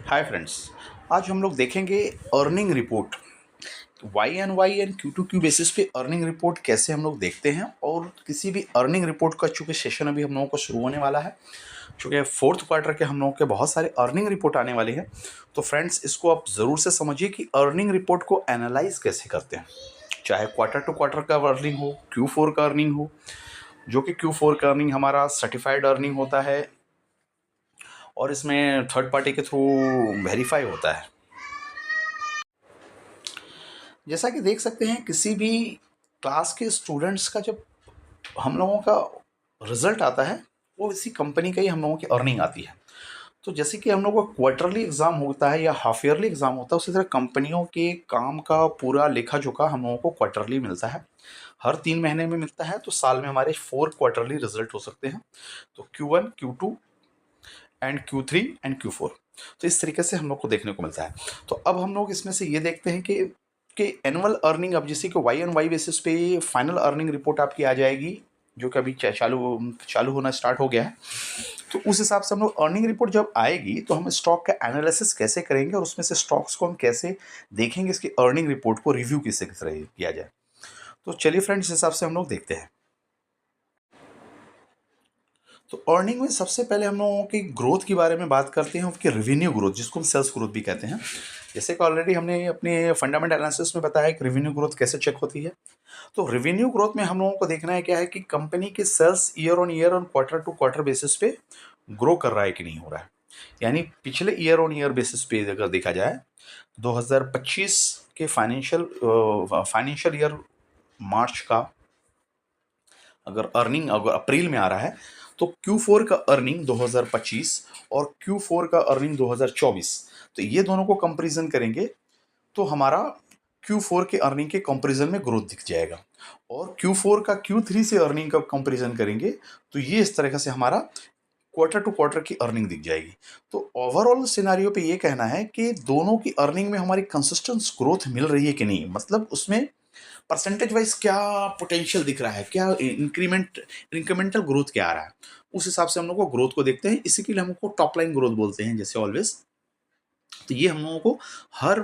Hi friends. आज हम लोग देखेंगे earning report Y N Y and Q to Q basis पे अर्निंग रिपोर्ट कैसे हम लोग देखते हैं। और किसी भी अर्निंग रिपोर्ट का चूँकि सेशन अभी हम लोगों को शुरू होने वाला है, चूँकि फोर्थ क्वार्टर के हम लोगों के बहुत सारे अर्निंग रिपोर्ट आने वाले हैं। तो फ्रेंड्स, इसको आप ज़रूर से समझिए कि अर्निंग रिपोर्ट को एनालाइज कैसे करते हैं, चाहे क्वार्टर टू क्वार्टर का अर्निंग हो, क्यू फोर का अर्निंग हो, जो कि क्यू फोर का अर्निंग हमारा सर्टिफाइड अर्निंग होता है और इसमें थर्ड पार्टी के थ्रू वेरीफाई होता है। जैसा कि देख सकते हैं, किसी भी क्लास के स्टूडेंट्स का जब हम लोगों का रिजल्ट आता है, वो इसी कंपनी का ही हम लोगों की अर्निंग आती है। तो जैसे कि हम लोगों का क्वार्टरली एग्ज़ाम होता है या हाफ ईयरली एग्ज़ाम होता है, उसी तरह कंपनियों के काम का पूरा लेखा जोखा हम लोगों को क्वार्टरली मिलता है। हर 3 महीने में मिलता है, तो साल में हमारे 4 क्वार्टरली रिजल्ट हो सकते हैं। तो Q1, Q2 and Q3 and Q4। तो इस तरीके से हम लोग को देखने को मिलता है। तो अब हम लोग इसमें से ये देखते हैं कि एनुअल अर्निंग, अब जैसे कि वाई एन वाई बेसिस पे फाइनल अर्निंग रिपोर्ट आपकी आ जाएगी, जो कि अभी चालू चालू होना स्टार्ट हो गया है। तो उस हिसाब से हम लोग अर्निंग रिपोर्ट जब आएगी तो हम स्टॉक का एनालिसिस कैसे करेंगे और उसमें से स्टॉक्स को हम कैसे देखेंगे, इसकी अर्निंग रिपोर्ट को रिव्यू किस तरह किया जाए। तो चलिए फ्रेंड्स, इस हिसाब से हम लोग देखते हैं। तो अर्निंग में सबसे पहले हम लोगों की ग्रोथ के बारे में बात करते हैं, उसकी रेवेन्यू ग्रोथ, जिसको हम सेल्स ग्रोथ भी कहते हैं। जैसे कि ऑलरेडी हमने अपने फंडामेंटल एनालिसिस में बताया कि रेवेन्यू ग्रोथ कैसे चेक होती है। तो रेवेन्यू ग्रोथ में हम लोगों को देखना है क्या है कि कंपनी की sales year on quarter to quarter basis पे ग्रो कर रहा है कि नहीं हो रहा है। यानी पिछले ईयर ऑन ईयर बेसिस पे अगर देखा जाए, 2025 के फाइनेंशियल ईयर मार्च का अगर अर्निंग अगर अप्रैल में आ रहा है, तो Q4 का अर्निंग 2025 और Q4 का अर्निंग 2024, तो ये दोनों को कंपैरिजन करेंगे तो हमारा Q4 के अर्निंग के कंपैरिजन में ग्रोथ दिख जाएगा। और Q4 का Q3 से अर्निंग का कंपैरिजन करेंगे तो ये इस तरह से हमारा क्वार्टर टू क्वार्टर की अर्निंग दिख जाएगी। तो ओवरऑल सिनारियो पे ये कहना है कि दोनों की अर्निंग में हमारी कंसिस्टेंट ग्रोथ मिल रही है कि नहीं, मतलब उसमें परसेंटेज वाइज क्या पोटेंशियल दिख रहा है, क्या इंक्रीमेंटल ग्रोथ क्या आ रहा है। उस हिसाब से हम लोग को ग्रोथ को देखते हैं। इसी के लिए हमको टॉप लाइन ग्रोथ बोलते हैं, जैसे ऑलवेज। तो ये हम लोगों को हर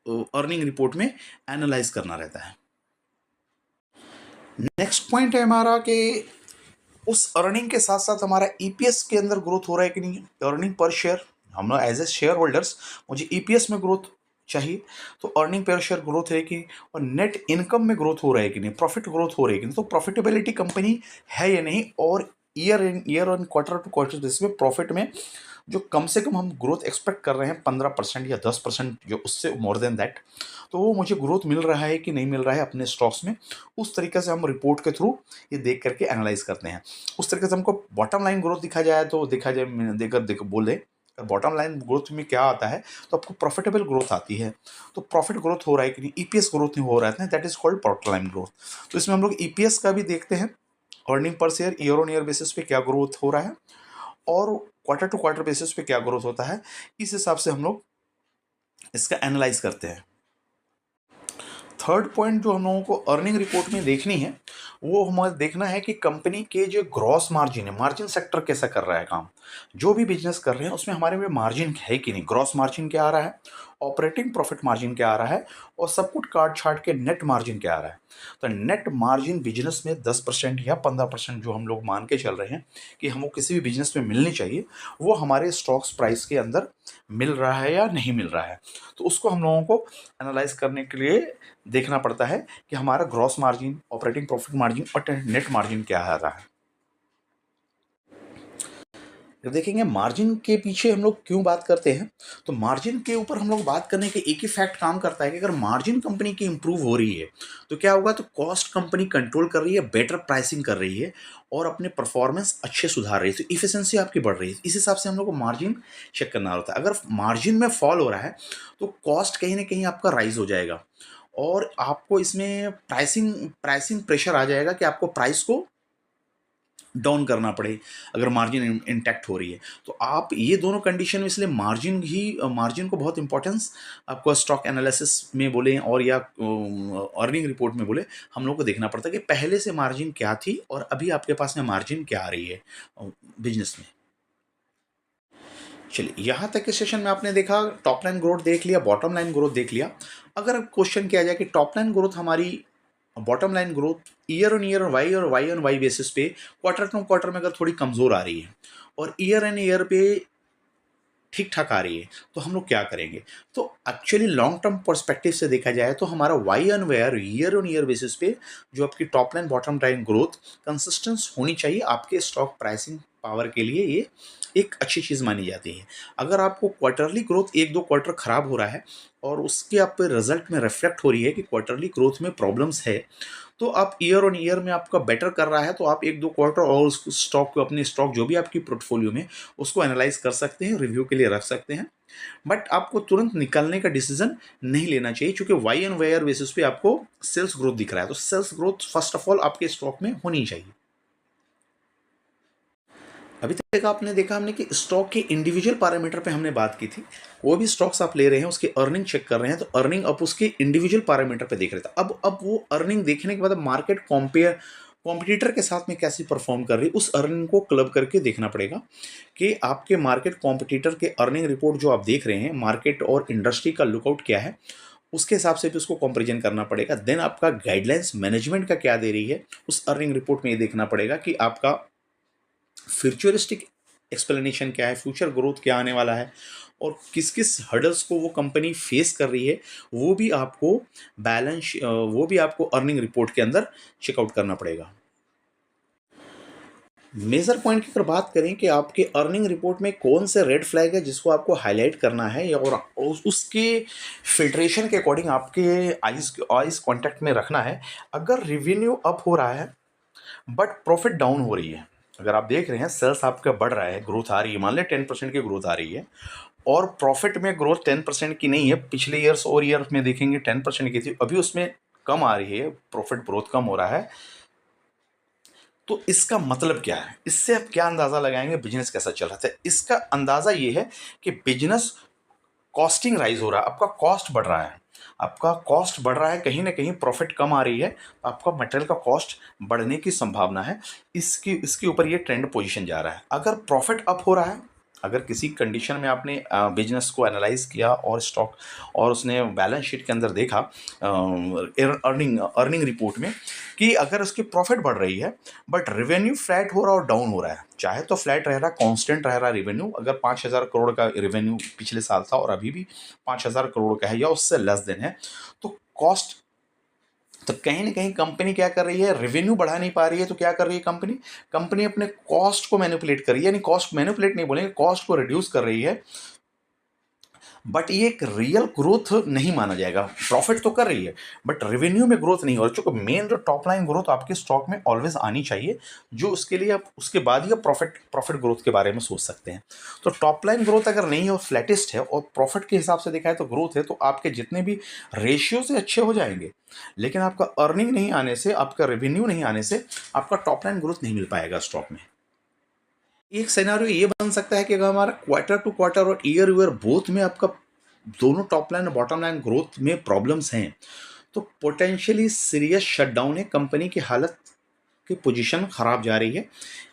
अर्निंग रिपोर्ट में एनालाइज करना रहता है। नेक्स्ट पॉइंट है हमारा कि उस अर्निंग के साथ साथ हमारा ईपीएस के अंदर ग्रोथ हो रहा है कि नहीं, अर्निंग पर शेयर। हम लोग एज ए शेयर होल्डर्स, मुझे ईपीएस में ग्रोथ चाहिए, तो अर्निंग पर शेयर ग्रोथ है कि, और नेट इनकम में ग्रोथ हो रहा है कि नहीं, प्रॉफिट ग्रोथ हो रही है कि नहीं, तो प्रॉफिटेबिलिटी कंपनी है या नहीं। और year on quarter to quarter basis में प्रॉफिट में जो कम से कम हम ग्रोथ एक्सपेक्ट कर रहे हैं 15% या 10%, जो उससे मोर देन दैट, तो वो मुझे ग्रोथ मिल रहा है कि नहीं मिल रहा है अपने स्टॉक्स में। उस तरीके से हम रिपोर्ट के थ्रू ये देख करके एनालाइज करते हैं। उस तरीके से हमको बॉटम लाइन ग्रोथ दिखा जाए तो देखा जाए, देख बोले बॉटम लाइन ग्रोथ में क्या आता है, तो आपको प्रॉफिटेबल ग्रोथ आती है। तो प्रॉफिट ग्रोथ हो रहा है कि नहीं, ईपीएस ग्रोथ नहीं हो रहा है, that is called bottom line growth. तो इसमें हम लोग ईपीएस का भी देखते हैं, earning per share year on year basis पे क्या ग्रोथ हो रहा है और क्वार्टर टू क्वार्टर बेसिस पे क्या ग्रोथ होता है। इस हिसाब से हम लोग इसका एनालाइज करते हैं। थर्ड पॉइंट जो हम लोगों को अर्निंग रिपोर्ट में देखनी है, वो हमें देखना है कि कंपनी के जो ग्रॉस मार्जिन है, मार्जिन सेक्टर कैसा कर रहा है काम। जो भी बिजनेस कर रहे हैं उसमें हमारे में मार्जिन है कि नहीं, ग्रॉस मार्जिन क्या आ रहा है, ऑपरेटिंग प्रॉफिट मार्जिन क्या आ रहा है, और सब कुछ काट छाट के नेट मार्जिन क्या आ रहा है। तो नेट मार्जिन बिजनेस में 10% या 15% जो हम लोग मान के चल रहे हैं कि हमको किसी भी बिजनेस में मिलनी चाहिए, वो हमारे स्टॉक्स प्राइस के अंदर मिल रहा है या नहीं मिल रहा है। तो उसको हम लोगों को एनालाइज करने के लिए देखना पड़ता है कि हमारा gross margin, operating profit margin और नेट मार्जिन क्या आ रहा है। जब देखेंगे मार्जिन के पीछे हम लोग क्यों बात करते हैं, तो मार्जिन के ऊपर हम लोग बात करने के एक ही फैक्ट काम करता है कि अगर मार्जिन कंपनी की इंप्रूव हो रही है तो क्या होगा, तो कॉस्ट कंपनी कंट्रोल कर रही है, बेटर प्राइसिंग कर रही है और अपने परफॉर्मेंस अच्छे सुधार रही है, तो इफिशिएंसी आपकी बढ़ रही है। इस हिसाब से हम लोग को मार्जिन चेक करना होता है। अगर मार्जिन में फॉल हो रहा है तो कॉस्ट कहीं ना कहीं आपका राइज हो जाएगा और आपको इसमें प्राइसिंग प्राइसिंग प्रेशर आ जाएगा कि आपको प्राइस को डाउन करना पड़े अगर मार्जिन इंटैक्ट हो रही है। तो आप ये दोनों कंडीशन में, इसलिए मार्जिन को बहुत इंपॉर्टेंस आपको स्टॉक एनालिसिस में बोले और या अर्निंग रिपोर्ट में बोले, हम लोग को देखना पड़ता है कि पहले से मार्जिन क्या थी और अभी आपके पास में मार्जिन क्या आ रही है बिजनेस में। चलिए, यहाँ तक के सेशन में आपने देखा, टॉप लाइन ग्रोथ देख लिया, बॉटम लाइन ग्रोथ देख लिया। अगर क्वेश्चन किया जाए कि टॉप लाइन ग्रोथ हमारी, bottom line growth year on year Y और वाई ऑन वाई बेसिस पे क्वार्टर टू क्वार्टर में अगर थोड़ी कमज़ोर आ रही है और ईयर एन ईयर पे ठीक ठाक आ रही है, तो हम लोग क्या करेंगे? तो एक्चुअली लॉन्ग टर्म पर्सपेक्टिव से देखा जाए तो हमारा Y on where year on year basis पे जो आपकी top line bottom line growth consistence होनी चाहिए आपके स्टॉक प्राइसिंग पावर के लिए, ये एक अच्छी चीज़ मानी जाती है। अगर आपको क्वार्टरली ग्रोथ एक दो क्वार्टर खराब हो रहा है और उसके आप रिजल्ट में रिफ्लेक्ट हो रही है कि क्वार्टरली ग्रोथ में प्रॉब्लम्स है, तो आप ईयर ऑन ईयर में आपका बेटर कर रहा है, तो आप एक दो क्वार्टर और उस स्टॉक को, अपनी स्टॉक जो भी आपकी पोर्टफोलियो में, उसको एनालाइज कर सकते हैं, रिव्यू के लिए रख सकते हैं। बट आपको तुरंत निकलने का डिसीजन नहीं लेना चाहिए, क्योंकि वाई एंड वायर बेसिस पे आपको सेल्स ग्रोथ दिख रहा है, तो sales growth first of all आपके स्टॉक में होनी चाहिए। अभी तक आपने देखा हमने कि स्टॉक के इंडिविजुअल पैरामीटर पे हमने बात की थी। वो भी स्टॉक्स आप ले रहे हैं, उसकी अर्निंग चेक कर रहे हैं, तो अर्निंग आप उसके इंडिविजुअल पैरामीटर पे देख रहे थे। अब वो अर्निंग देखने के बाद मार्केट कॉम्पिटिटर के साथ में कैसी परफॉर्म कर रही है, उस अर्निंग को क्लब करके देखना पड़ेगा कि आपके मार्केट कॉम्पिटिटर के अर्निंग रिपोर्ट जो आप देख रहे हैं, मार्केट और इंडस्ट्री का लुकआउट क्या है, उसके हिसाब से भी उसको कंपैरिजन करना पड़ेगा। देन आपका गाइडलाइंस मैनेजमेंट का क्या दे रही है, उस अर्निंग रिपोर्ट में ये देखना पड़ेगा कि आपका फ्यूचरिस्टिक एक्सप्लेनेशन क्या है, फ्यूचर ग्रोथ क्या आने वाला है, और किस किस हर्डल्स को वो कंपनी फेस कर रही है, वो भी आपको वो भी आपको अर्निंग रिपोर्ट के अंदर चेकआउट करना पड़ेगा। मेजर पॉइंट की अगर बात करें कि आपके अर्निंग रिपोर्ट में कौन से रेड फ्लैग है जिसको आपको हाईलाइट करना है, या और उसके फिल्ट्रेशन के अकॉर्डिंग आपके आइज कांटेक्ट में रखना है। अगर रिवेन्यू अप हो रहा है बट प्रॉफिट डाउन हो रही है, अगर आप देख रहे हैं सेल्स आपका बढ़ रहा है, ग्रोथ आ रही है, मान लें 10% की ग्रोथ आ रही है, और प्रॉफिट में ग्रोथ 10% की नहीं है, पिछले ईयर्स और ईयर में देखेंगे 10% की थी, अभी उसमें कम आ रही है, प्रॉफिट ग्रोथ कम हो रहा है, तो इसका मतलब क्या है? इससे आप क्या अंदाज़ा लगाएंगे बिजनेस कैसा चल रहा है? इसका अंदाज़ा ये है कि बिजनेस कॉस्टिंग राइज हो रहा है, आपका कॉस्ट बढ़ रहा है, आपका कॉस्ट बढ़ रहा है, कहीं ना कहीं प्रॉफिट कम आ रही है, तो आपका मटेरियल का कॉस्ट बढ़ने की संभावना है। इसके ऊपर ये ट्रेंड पोजीशन जा रहा है। अगर प्रॉफिट अप हो रहा है, अगर किसी कंडीशन में आपने बिजनेस को एनालाइज किया और स्टॉक और उसने बैलेंस शीट के अंदर देखा, अर्निंग रिपोर्ट में, कि अगर उसकी प्रॉफिट बढ़ रही है बट रेवेन्यू फ्लैट हो रहा और डाउन हो रहा है, चाहे तो फ्लैट रह रहा, कांस्टेंट रह रहा रेवेन्यू, अगर 5,000 करोड़ का रेवेन्यू पिछले साल था और अभी भी 5,000 करोड़ का है या उससे लेस देन है, तो कॉस्ट, तो कहीं ना कहीं कंपनी क्या कर रही है, रेवेन्यू बढ़ा नहीं पा रही है, तो क्या कर रही है कंपनी, कंपनी अपने कॉस्ट को मैनिपुलेट कर रही है, यानी कॉस्ट मैनिपुलेट नहीं बोलेंगे, कॉस्ट को रिड्यूस कर रही है, बट ये एक रियल ग्रोथ नहीं माना जाएगा। प्रॉफिट तो कर रही है बट रेवेन्यू में ग्रोथ नहीं हो रही, चूंकि मेन जो टॉप लाइन ग्रोथ आपके स्टॉक में ऑलवेज आनी चाहिए, जो उसके लिए आप उसके बाद ही आप प्रॉफिट ग्रोथ के बारे में सोच सकते हैं। तो टॉप लाइन ग्रोथ अगर नहीं है और फ्लैटिस्ट है और प्रॉफिट के हिसाब से देखा है तो ग्रोथ है, तो आपके जितने भी रेशियो से अच्छे हो जाएंगे, लेकिन आपका अर्निंग नहीं आने से, आपका रेवेन्यू नहीं आने से आपका टॉप लाइन ग्रोथ नहीं मिल पाएगा स्टॉक में। एक सिनेरियो ये बन सकता है कि अगर हमारा क्वार्टर टू क्वार्टर और ईयर ईयर बोथ में आपका दोनों टॉप लाइन और बॉटम लाइन ग्रोथ में प्रॉब्लम्स हैं, तो पोटेंशियली सीरियस शटडाउन है, कंपनी की हालत की पोजीशन खराब जा रही है।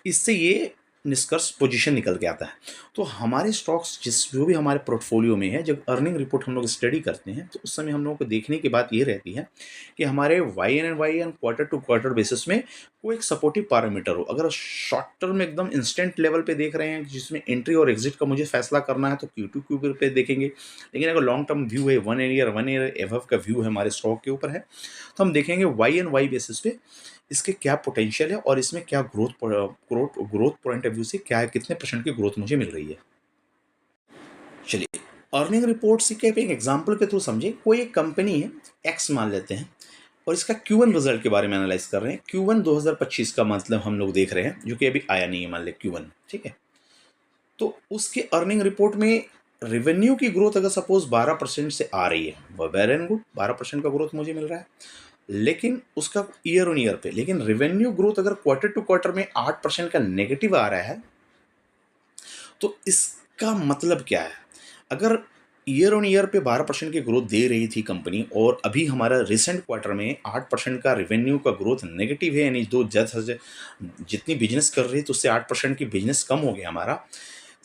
इससे ये निष्कर्ष पोजीशन निकल के आता है। तो हमारे स्टॉक्स जो भी हमारे पोर्टफोलियो में है, जब अर्निंग रिपोर्ट हम लोग स्टडी करते हैं, तो उस समय हम लोगों को देखने की बात ये रहती है कि हमारे Y N quarter to quarter basis में कोई एक सपोर्टिव पैरामीटर हो। अगर शॉर्ट टर्म में एकदम इंस्टेंट लेवल पे देख रहे हैं जिसमें एंट्री और एग्जिट का मुझे फैसला करना है, तो Q2 पे देखेंगे। लेकिन अगर लॉन्ग टर्म व्यू है, वन ईयर एवव का व्यू है, हमारे स्टॉक के ऊपर है, तो हम देखेंगे वाई एन वाई बेसिस पे इसके क्या पोटेंशियल है और इसमें क्या ग्रोथ पॉइंट ऑफ व्यू से क्या है, कितने परसेंट की ग्रोथ मुझे मिल रही है। चलिए, अर्निंग रिपोर्ट से क्या एक एग्जांपल के थ्रू समझे। कोई एक कंपनी है, एक्स मान लेते हैं, और इसका Q1 रिजल्ट के बारे में एनालाइज कर रहे हैं। Q1 2025 का मतलब हम लोग देख रहे हैं, जो कि अभी आया नहीं है, मान ले Q1, ठीक है। तो उसके अर्निंग रिपोर्ट में रेवेन्यू की ग्रोथ अगर सपोज 12% से आ रही है, वेल एंड गुड, 12% का ग्रोथ मुझे मिल रहा है, लेकिन उसका ईयर ऑन ईयर पे, लेकिन रेवेन्यू ग्रोथ अगर क्वार्टर टू क्वार्टर में 8% का नेगेटिव आ रहा है, तो इसका मतलब क्या है? अगर ईयर ऑन ईयर पे 12% की ग्रोथ दे रही थी कंपनी, और अभी हमारा रिसेंट क्वार्टर में 8% का रेवेन्यू का ग्रोथ नेगेटिव है, यानी जितनी बिजनेस कर रही है तो उससे 8% की बिजनेस कम हो गया हमारा,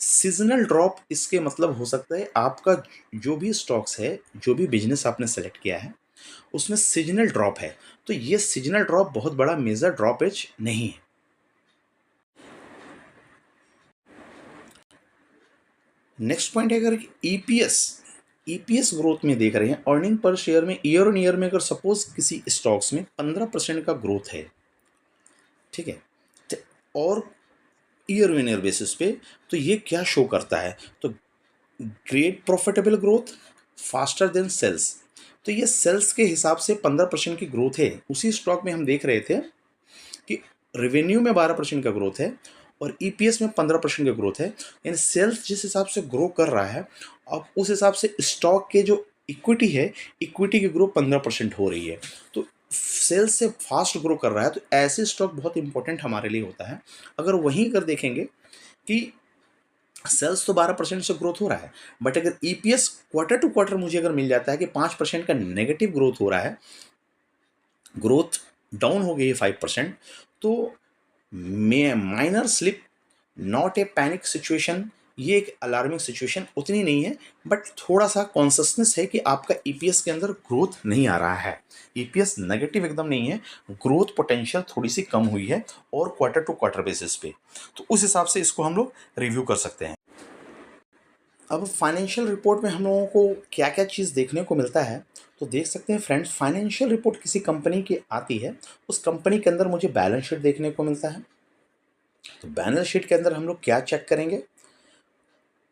सीजनल ड्रॉप इसके मतलब हो सकता है आपका जो भी स्टॉक्स है, जो भी बिजनेस आपने सेलेक्ट किया है, उसमें सीजनल ड्रॉप है, तो ये सीजनल ड्रॉप बहुत बड़ा मेजर ड्रॉपेज नहीं है। नेक्स्ट पॉइंट है, अगर ईपीएस ईपीएस ग्रोथ में देख रहे हैं, अर्निंग पर शेयर में ईयर ऑन ईयर में अगर सपोज किसी स्टॉक्स में 15% का ग्रोथ है, ठीक है, और ईयर ऑन ईयर बेसिस पे, तो ये क्या शो करता है, तो great profitable growth faster than sales. तो ये सेल्स के हिसाब से 15% की ग्रोथ है। उसी स्टॉक में हम देख रहे थे कि रेवेन्यू में 12% का ग्रोथ है और ईपीएस में 15% का ग्रोथ है, यानी सेल्स जिस हिसाब से ग्रो कर रहा है, अब उस हिसाब से स्टॉक के जो इक्विटी है, इक्विटी की ग्रो 15% हो रही है। तो सेल्स से फास्ट ग्रो कर रहा है, तो ऐसे स्टॉक बहुत इंपॉर्टेंट हमारे लिए होता है। अगर वहीं कर देखेंगे कि सेल्स तो 12% से ग्रोथ हो रहा है, बट अगर ईपीएस क्वार्टर टू क्वार्टर मुझे अगर मिल जाता है कि 5% का नेगेटिव ग्रोथ हो रहा है, ग्रोथ डाउन हो गई है 5%, तो minor slip, not a panic situation, ये एक अलार्मिंग सिचुएशन उतनी नहीं है, बट थोड़ा सा कॉन्सियसनेस है कि आपका ईपीएस के अंदर ग्रोथ नहीं आ रहा है। ईपीएस नेगेटिव एकदम नहीं है, ग्रोथ पोटेंशियल थोड़ी सी कम हुई है और क्वार्टर टू क्वार्टर बेसिस पे, तो उस हिसाब से इसको हम लोग रिव्यू कर सकते हैं। अब फाइनेंशियल रिपोर्ट में हम लोगों को क्या क्या चीज़ देखने को मिलता है, तो देख सकते हैं फ्रेंड्स, फाइनेंशियल रिपोर्ट किसी कंपनी की आती है, उस कंपनी के अंदर मुझे बैलेंस शीट देखने को मिलता है। तो बैलेंस शीट के अंदर हम लोग क्या चेक करेंगे,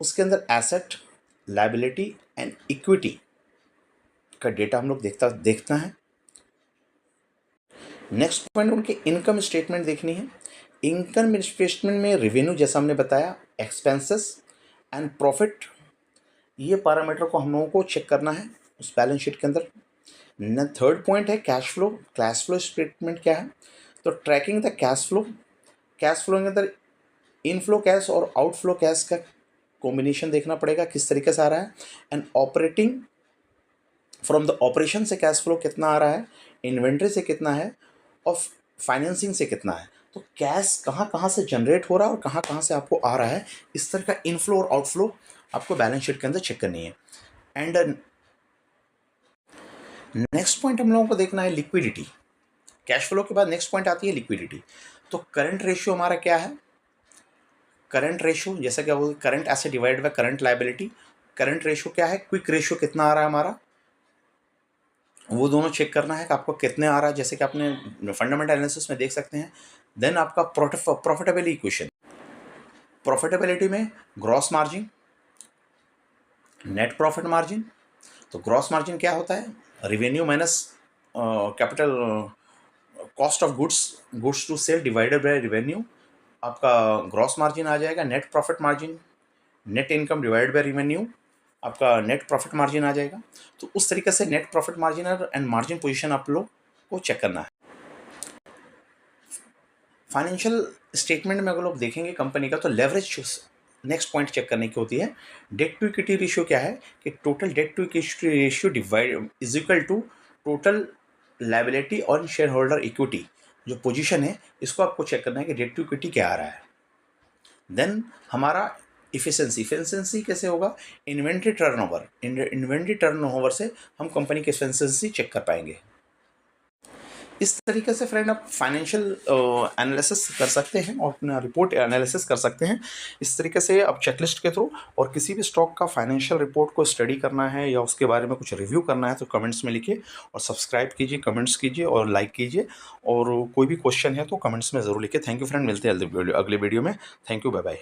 उसके अंदर एसेट, लायबिलिटी एंड इक्विटी का डेटा हम लोग देखना है। नेक्स्ट पॉइंट, उनके इनकम स्टेटमेंट देखनी है। इनकम स्टेटमेंट में रेवेन्यू जैसा हमने बताया, एक्सपेंसेस एंड प्रॉफिट, ये पैरामीटर को हम लोगों को चेक करना है उस बैलेंस शीट के अंदर। न थर्ड पॉइंट है cash flow. Cash flow statement क्या है, तो tracking the cash flow. Cash flow के अंदर इनफ्लो कैश और आउटफ्लो कैश का कॉम्बिनेशन देखना पड़ेगा, किस तरीके से आ रहा है। And operating, from the operation से कैश फ्लो कितना आ रहा है, इन्वेंट्री से कितना है, और फाइनेंसिंग से कितना है। तो कैश कहाँ कहाँ से जनरेट हो रहा है और कहाँ कहाँ से आपको आ रहा है, इस तरह का इनफ्लो और आउटफ्लो आपको बैलेंस शीट के अंदर चेक करनी है। एंड नेक्स्ट पॉइंट हम लोगों को देखना है लिक्विडिटी। कैश फ्लो के बाद नेक्स्ट पॉइंट आती है लिक्विडिटी। तो करंट रेशियो हमारा क्या है, करंट रेशियो जैसा क्या बोलते, current asset divide by current liability. Current ratio क्या है, क्विक रेशियो कितना आ रहा है हमारा, वो दोनों चेक करना है कि आपको कितने आ रहा है, जैसे कि आपने फंडामेंटल एनालिसिस में देख सकते हैं। देन आपका प्रॉफिटेबिलिटी इक्वेशन, प्रॉफिटेबिलिटी में gross margin, net profit margin. तो ग्रॉस मार्जिन क्या होता है, revenue minus capital cost of goods to sell divided by revenue, आपका ग्रॉस मार्जिन आ जाएगा। Net profit margin, net income divided by revenue, आपका net profit margin आ जाएगा। तो उस तरीके से net profit margin and margin position आप लोग को चेक करना है। फाइनेंशियल स्टेटमेंट में अगर लोग देखेंगे कंपनी का, तो लेवरेज नेक्स्ट पॉइंट चेक करने की होती है। डेट टू इक्विटी रेशियो क्या है, कि total debt to equity ratio divide is equal to total liability और शेयर होल्डर इक्विटी, जो पोजीशन है इसको आपको चेक करना है कि डेट टू इक्विटी क्या आ रहा है। देन हमारा इफिशिएंसी कैसे होगा, इन्वेंट्री टर्नओवर, इन्वेंट्री टर्नओवर से हम कंपनी की इफिशिएंसी चेक कर पाएंगे। इस तरीके से फ्रेंड आप फाइनेंशियल एनालिसिस कर सकते हैं और अपना रिपोर्ट एनालिसिस कर सकते हैं। इस तरीके से आप चेकलिस्ट के थ्रू, और किसी भी स्टॉक का फाइनेंशियल रिपोर्ट को स्टडी करना है या उसके बारे में कुछ रिव्यू करना है, तो कमेंट्स में लिखिए और सब्सक्राइब कीजिए, कमेंट्स कीजिए और लाइक कीजिए, और कोई भी क्वेश्चन है तो कमेंट्स में ज़रूर लिखिए। थैंक यू फ्रेंड, मिलते हैं अगले वीडियो में। Thank you, bye bye.